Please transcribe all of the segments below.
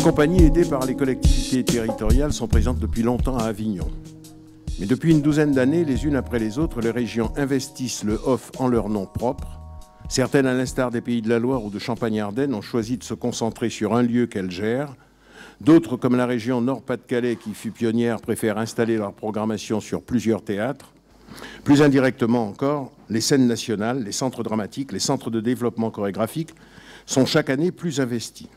compagnies aidées par les collectivités territoriales sont présentes depuis longtemps à Avignon. Mais depuis une douzaine d'années, les unes après les autres, les régions investissent le off en leur nom propre. Certaines, à l'instar des Pays de la Loire ou de Champagne-Ardenne, ont choisi de se concentrer sur un lieu qu'elles gèrent. D'autres, comme la région Nord-Pas-de-Calais, qui fut pionnière, préfèrent installer leur programmation sur plusieurs théâtres. Plus indirectement encore, les scènes nationales, les centres dramatiques, les centres de développement chorégraphique sont chaque année plus investis.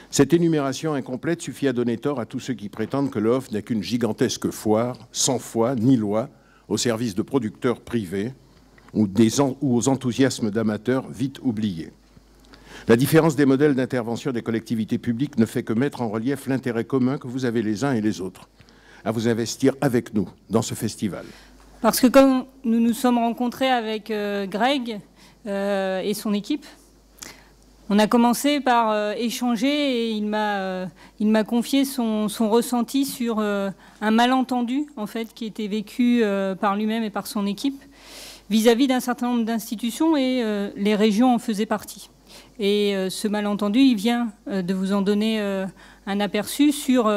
Cette énumération incomplète suffit à donner tort à tous ceux qui prétendent que le off n'est qu'une gigantesque foire, sans foi ni loi, au service de producteurs privés ou aux enthousiasmes d'amateurs vite oubliés. La différence des modèles d'intervention des collectivités publiques ne fait que mettre en relief l'intérêt commun que vous avez les uns et les autres à vous investir avec nous dans ce festival. Parce que comme nous nous sommes rencontrés avec Greg et son équipe, on a commencé par échanger et il m'a confié son ressenti sur un malentendu en fait, qui était vécu par lui-même et par son équipe vis-à-vis d'un certain nombre d'institutions et les régions en faisaient partie. Et ce malentendu, il vient de vous en donner un aperçu sur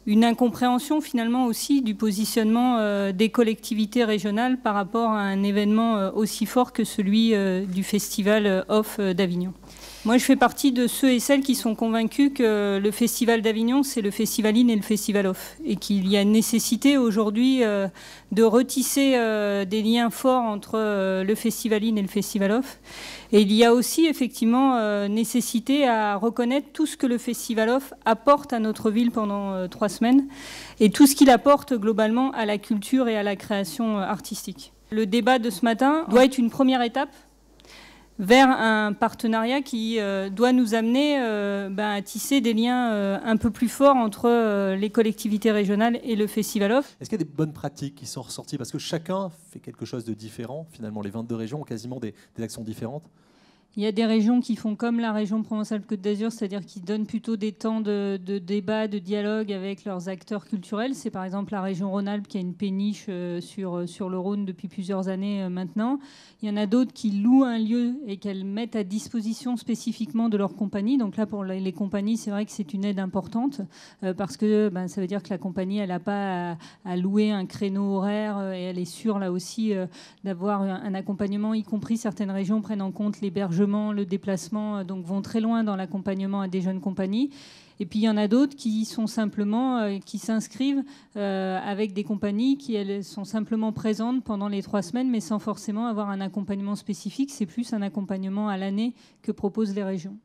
une incompréhension finalement aussi du positionnement des collectivités régionales par rapport à un événement aussi fort que celui du Festival Off d'Avignon. Moi, je fais partie de ceux et celles qui sont convaincus que le Festival d'Avignon, c'est le Festival In et le Festival Off. Et qu'il y a nécessité aujourd'hui de retisser des liens forts entre le Festival In et le Festival Off. Et il y a aussi effectivement nécessité à reconnaître tout ce que le Festival Off apporte à notre ville pendant 3 semaines et tout ce qu'il apporte globalement à la culture et à la création artistique. Le débat de ce matin doit être une première étape vers un partenariat qui doit nous amener à tisser des liens un peu plus forts entre les collectivités régionales et le Festival Off. Est-ce qu'il y a des bonnes pratiques qui sont ressorties? Parce que chacun fait quelque chose de différent. Finalement, les 22 régions ont quasiment des actions différentes. Il y a des régions qui font comme la région Provence-Alpes-Côte d'Azur, c'est-à-dire qui donnent plutôt des temps de débat, de dialogue avec leurs acteurs culturels. C'est par exemple la région Rhône-Alpes qui a une péniche sur le Rhône depuis plusieurs années maintenant. Il y en a d'autres qui louent un lieu et qu'elles mettent à disposition spécifiquement de leur compagnie. Donc là, pour les compagnies, c'est vrai que c'est une aide importante parce que ça veut dire que la compagnie, elle n'a pas à louer un créneau horaire et elle est sûre là aussi d'avoir un accompagnement, y compris certaines régions prennent en compte l'hébergement, le déplacement, donc vont très loin dans l'accompagnement à des jeunes compagnies. Et puis il y en a d'autres qui sont simplement, qui s'inscrivent avec des compagnies qui elles sont simplement présentes pendant les 3 semaines, mais sans forcément avoir un accompagnement spécifique. C'est plus un accompagnement à l'année que proposent les régions.